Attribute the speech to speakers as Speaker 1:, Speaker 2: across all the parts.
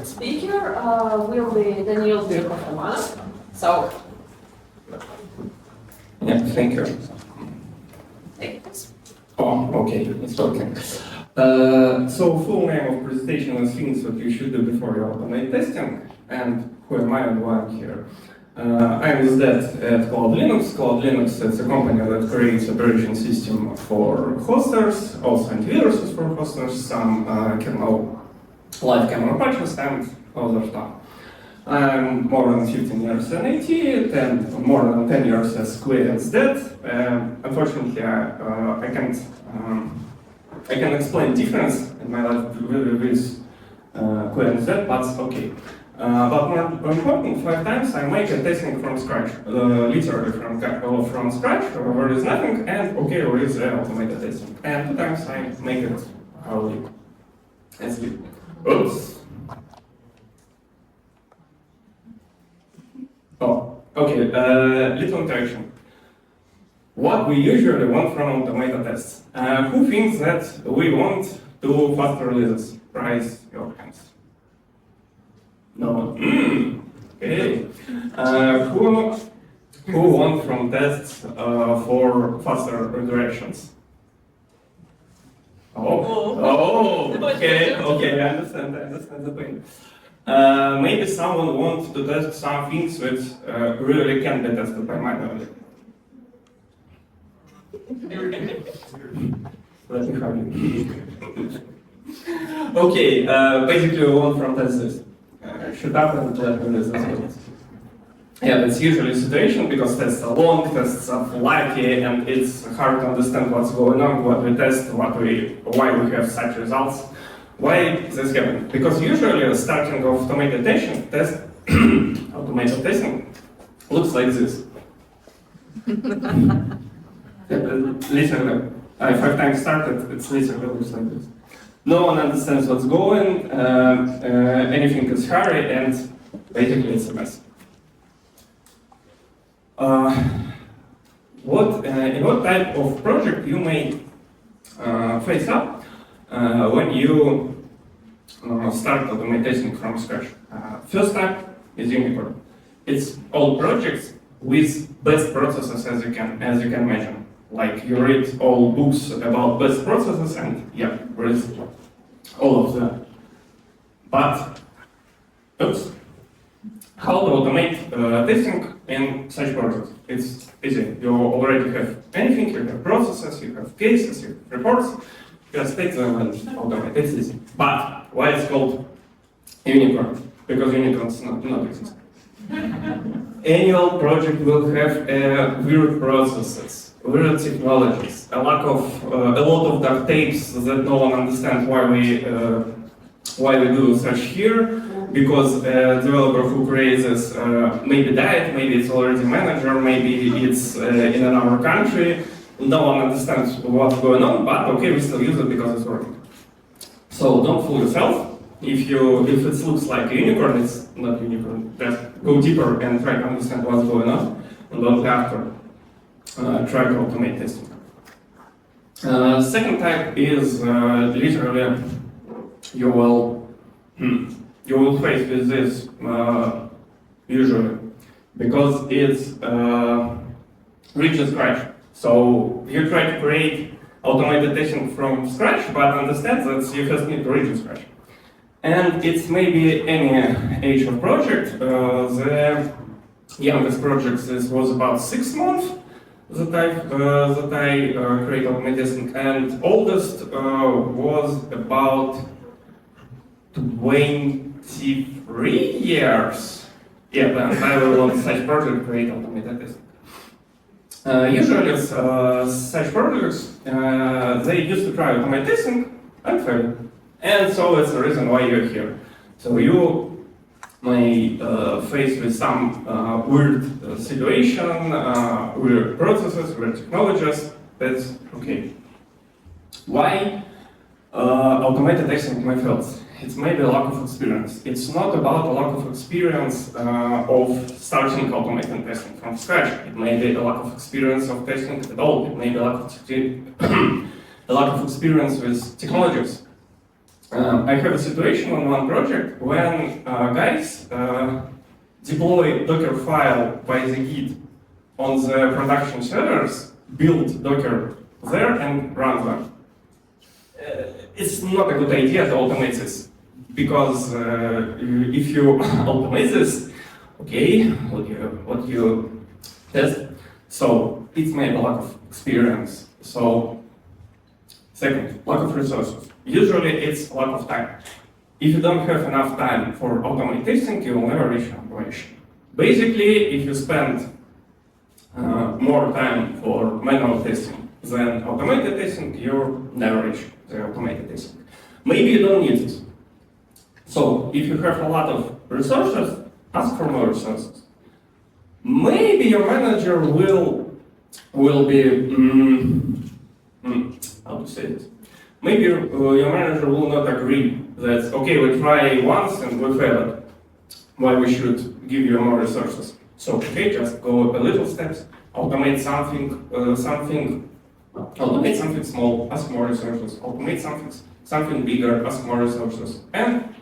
Speaker 1: first speaker will be Danil Birukov-Romanov. So,
Speaker 2: yeah, thank you.
Speaker 1: take this.
Speaker 2: Oh, okay, it's working. So, full name of presentation is things that you should do before you automate testing, and who am I and why I'm here. I'm with that at Cloud Linux. Cloud Linux is a company that creates operating system for hosters, also antiviruses for hosters, some kernel, live kernel patches, and other stuff. I'm more than 15 years in IT, more than 10 years as QA as that. Unfortunately, I can explain difference in my life with QA as that, but okay. But more important, 5 times I make a testing from scratch, literally from scratch, where there is nothing, and okay, there is automated testing. And 2 times I make it hourly. As you. Oops. Oh, okay, little interaction. What we usually want from automated tests? Who thinks that we want to faster releases? Raise your hands. No. Okay. Who want from tests for faster redirections? Oh, okay, I understand the point. Maybe someone wants to test some things that really can be tested by manually. Let me have you. Okay, basically we want from tests this. Shut up and let me listen. Yeah, that's usually a situation because tests are long, tests are flaky, and it's hard to understand what's going on, what we test, why we have such results. Why this happens? Because usually starting of automated testing looks like this. Literally, 5 times started, it's literally looks like this. No one understands what's going, anything is hurry, and basically it's a mess. In what type of project you may face up when you start automating from scratch? First type is unicorn. It's all projects with best processes as you can imagine. Like you read all books about best processes and yeah, there is all of them. But, oops, how to automate testing in such projects? It's easy. You already have anything, you have processes, you have cases, you have reports, just take them and automate. It's easy. But why it's called unicorn? Because unicorns not exist. Annual project will have weird processes, weird technologies, a lot of duct tapes that no one understands why we do such here, because developer who creates this maybe died, maybe it's already manager, maybe it's in another country, no one understands what's going on, but okay, we still use it because it's working. So don't fool yourself. If it looks like a unicorn, it's not unicorn. Just go deeper and try to understand what's going on, and don't have to try to automate testing. Second type is literally you will face with this usually because it's reach scratch. So you try to create automated testing from scratch, but understand that you first need to reach scratch. And it's maybe any age of project. The youngest project was about 6 months that I create automated testing, and oldest was about 23 years. Yeah, then I will on such project create automated testing. Usually, such projects they used to try automated testing and fail. And so that's the reason why you're here. So you may face with some weird situation, weird processes, weird technologies. That's okay. Why automated testing may fail? It's maybe a lack of experience. It's not about a lack of experience of starting automated testing from scratch. It may be a lack of experience of testing at all. It may be a lack of experience with technologies. I have a situation on one project when guys deploy Docker file by the Git on the production servers, build Docker there and run them. It's not a good idea to automate this, because if you automate this, okay, what you test, so it's made a lack of experience. So second, lack of resources. Usually it's a lack of time. If you don't have enough time for automate testing, you will never reach automation. Basically, if you spend more time for manual testing than automated testing, you never reach the automated testing. Maybe you don't need it. So if you have a lot of resources, ask for more resources. Maybe your manager will be, how to say it? Maybe your manager will not agree that, okay, we try once and we failed. Why we should give you more resources? So, okay, just go a little steps, automate something, automate something small, ask more resources, automate something bigger, ask more resources, and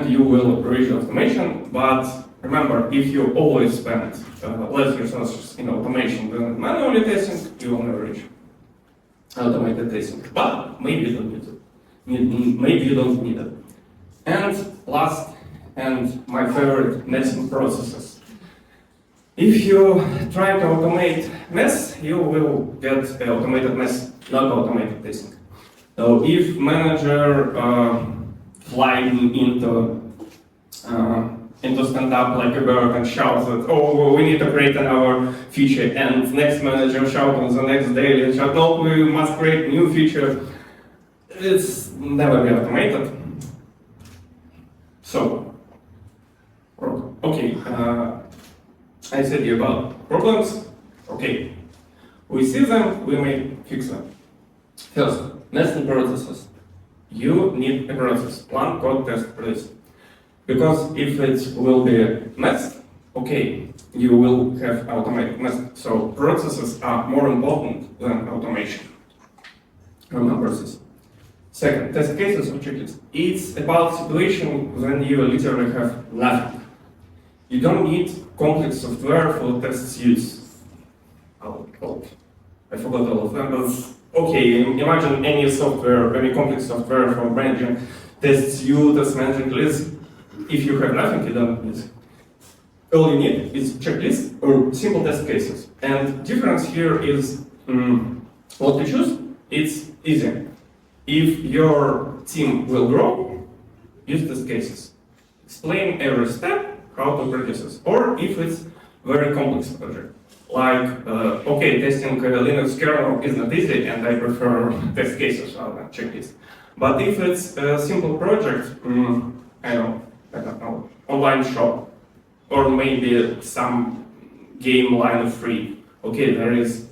Speaker 2: you will reach automation. But remember, if you always spend less resources in automation than manually testing, you will never reach automated testing. But maybe you don't need it. Maybe you don't need it. And last, and my favorite, nesting processes. If you try to automate mess, you will get an automated mess, not automated testing. So if manager flying into stand up like a bird and shouts that, oh, we need to create another feature, and next manager shout on the next day and shout, no, we must create new feature, it's never be automated. So, okay, I said you about problems. Okay, we see them, we may fix them. First, nesting processes. You need a process, one code test for this. Because if it will be messed, okay, you will have automated mess. So processes are more important than automation. Remember this. Second, test cases or checklists. It's about situation when you literally have nothing. You don't need complex software for test suites. I forgot all of them, but okay, imagine any software, any complex software for managing test suite, test managing list. If you have nothing, you don't need it. All you need is checklist or simple test cases. And difference here is what to choose. It's easy. If your team will grow, use test cases. Explain every step how to produce this. Or if it's very complex project, like okay, testing Linux kernel is not easy, and I prefer test cases rather than checklist. But if it's a simple project, I don't know, online shop, or maybe some game line of free. Okay, there is,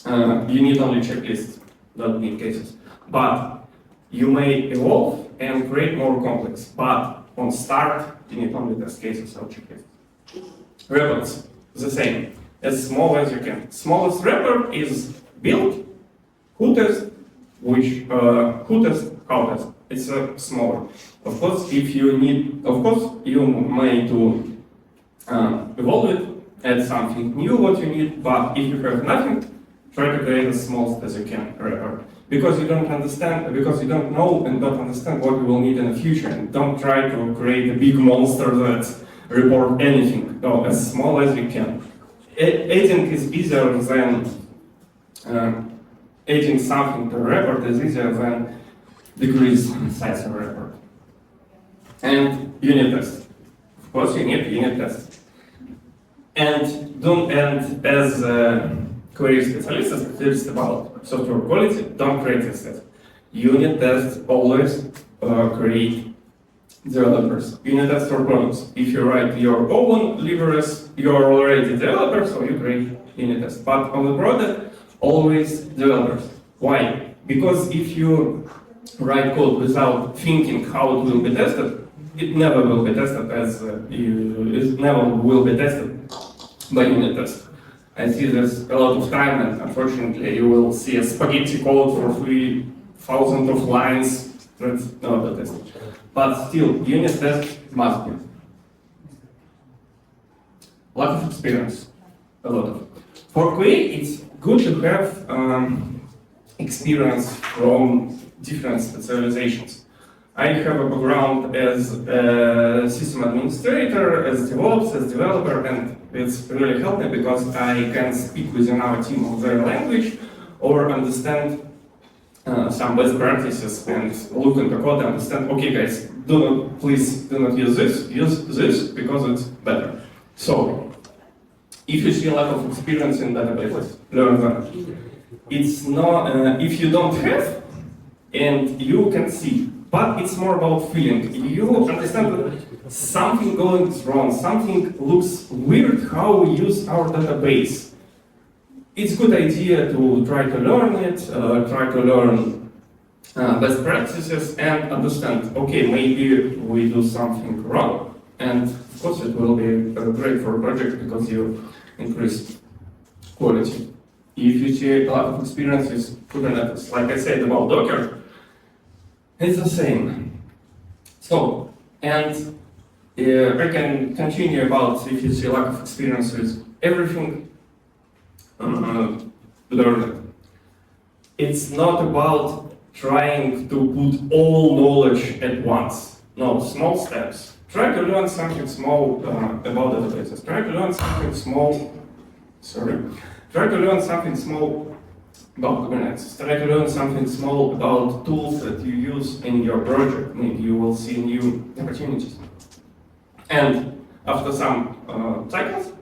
Speaker 2: you need only checklists, don't need cases. But you may evolve and create more complex. But on start, you need only test cases or checklists. Reports, the same, as small as you can. Smallest report is build, who test, which, who test, how test. It's smaller. Of course, if you need, of course, you may to evolve it, add something new what you need, but if you have nothing, try to create as small as you can report. Because you don't understand, because you don't know and don't understand what you will need in the future, and don't try to create a big monster that report anything. No, as small as you can. Adding is easier than adding something to a report is easier than decrease size of report. And unit test. Of course, you need unit test. And don't end as query specialist about software quality. Don't create this test. Unit tests always create developers. Unit tests for products. If you write your own libraries, you are already developer, so you create unit tests. But on the product, always developers. Why? Because if you write code without thinking how it will be tested, it never will be tested as it never will be tested by unit test. I see this a lot of time, and unfortunately, you will see a spaghetti code for thousands of lines. That's not the test. But still, unit test must be. Lack of experience, a lot of. For QA, it's good to have experience from different specializations. I have a background as a system administrator, as DevOps, as developer, and it's really helped me because I can speak within our team of their language or understand some best practices and look into code and understand, okay guys, please do not use this because it's better. So, if you see a lot of experience in databases, learn that. It's not, if you don't have, and you can see, but it's more about feeling. You understand that something going wrong, something looks weird how we use our database. It's a good idea to try to learn it, try to learn best practices and understand, okay, maybe we do something wrong. And of course it will be great for a project because you increase quality. If you see a lot of experiences, Kubernetes, like I said about Docker, it's the same. So, and I can continue about if you see a lot of experience with everything, learn it. It's not about trying to put all knowledge at once. No, small steps. Try to learn something small about databases. Try to learn something small. Try to learn something small about Kubernetes. Try to learn something small about tools that you use in your project. Maybe you will see new opportunities. And after some cycles,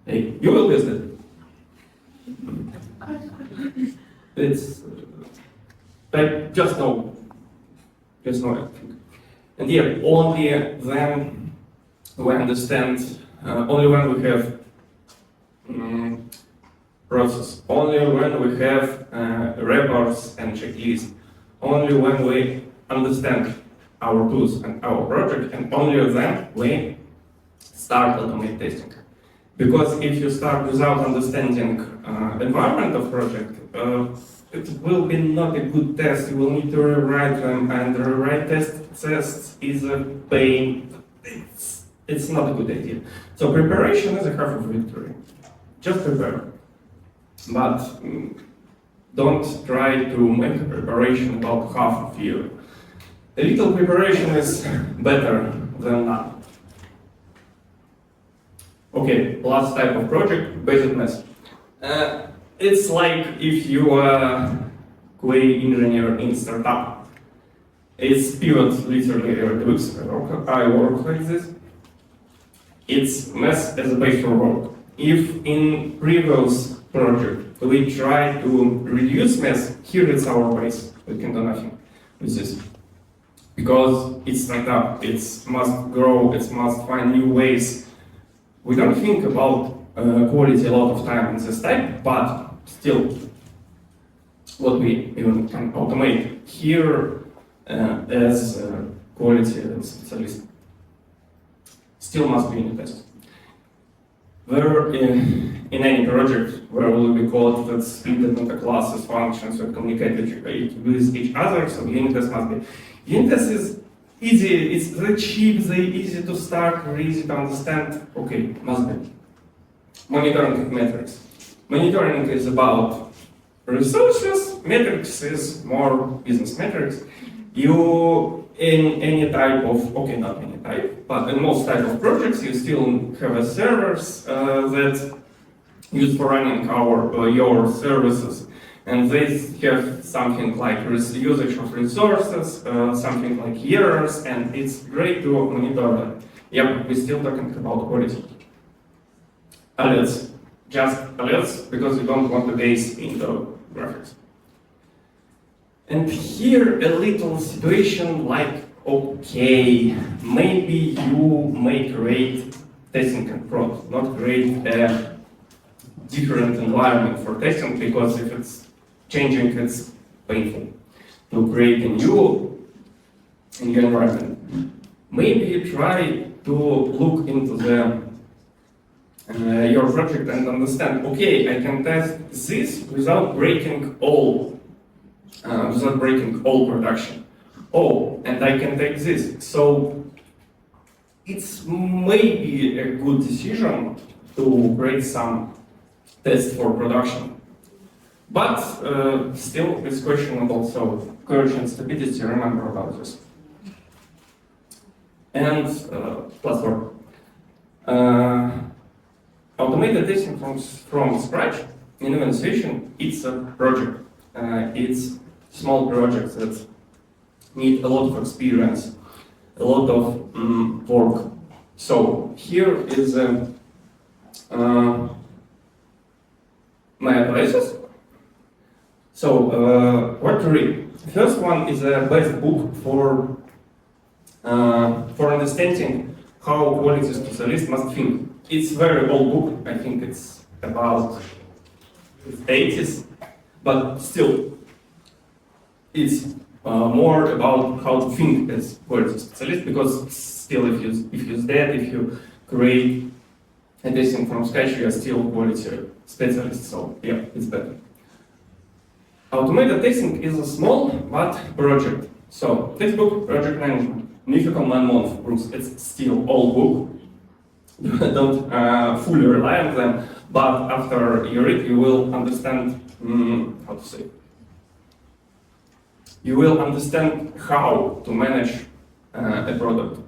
Speaker 2: hey, you will use it. It's like just know everything. And yeah, only then we understand. Only when we have process. Only when we have reports and checklists. Only when we understand our tools and our project, and only then we start automate testing. Because if you start without understanding environment of project, it will be not a good test. You will need to rewrite them, and the rewrite test is a pain. It's not a good idea. So preparation is a half of victory. Just prepare. But don't try to make a preparation about half of you. A little preparation is better than none. Okay, last type of project, basic mess. It's like if you are QA engineer in startup. It's pivot literally every 2 weeks. I work like this. It's mess as a base for work. If in previous project we try to reduce mess, here it's our base. We can do nothing with this. Because it's startup, it must grow, it must find new ways. We don't think about quality a lot of time in this type, but still, what we even can automate here as quality specialist still must be in the test. Where in any project where will be code that's split into classes, functions, that communicate with each other, so unit test must be. Unit test is easy, it's very cheap, very easy to start, very easy to understand. Okay, must be. Monitoring metrics. Monitoring is about resources, metrics is more business metrics. You, in any type of, okay, not any type, but in most type of projects, you still have a servers that used for running your services. And they have something like usage of resources, something like errors, and it's great to monitor that. Yep, we're still talking about quality. Alerts. Just alerts, because you don't want to gaze into graphics. And here a little situation like, okay, maybe you may create testing and prod, not create a different environment for testing, because if it's changing, it's painful to create a new environment. Maybe you try to look into the your project and understand, okay, I can test this without breaking all production. Oh, and I can take this. So it's maybe a good decision to create some tests for production. But still, it's questionable, so courage and stability, remember about this. And platform. Automated testing from scratch in organization, it's a project. It's small projects that need a lot of experience, a lot of work. So here is my advices. So what to read? First one is a best book for understanding how quality specialist must think. It's a very old book. I think it's about the 80s, but still, it's more about how to think as quality specialist, because still, if you use that, if you create a testing from scratch, you are still quality specialist. So yeah, it's better. Automated testing is a small but project. So textbook, project management, mythical 9 months rules. It's still old book. Don't fully rely on them, but after you read, you will understand how to say. You will understand how to manage a product.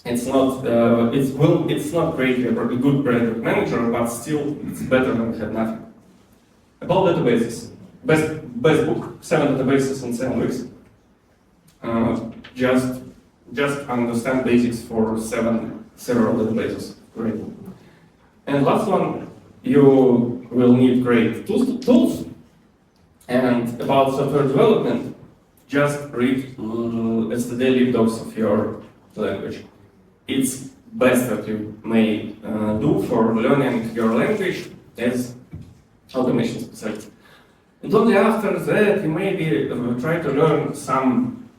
Speaker 2: It's not greatly a good product manager, but still it's better than have nothing. About databases, best book, 7 databases in 7 weeks. Just understand basics for several databases. Great. And last one, you will need great tools. And about software development, just read the daily docs of your language. It's best that you may do for learning your language as automation specialist. And only after that, you maybe try to learn some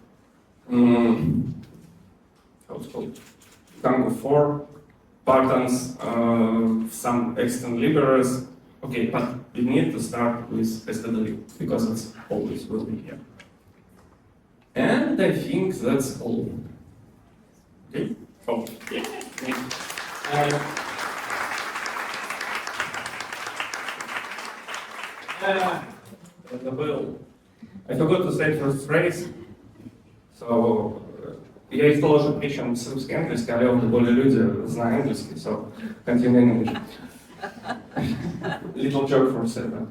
Speaker 2: how it's called, Tango 4 patterns, some external libraries. Okay, but you need to start with STW because it's always will be here. And I think that's all. Okay? Oh, yeah. I forgot to say first phrase. So, я из положил причем с русский английский, але более люди знают английский, so continue in English. Little joke for Serbia.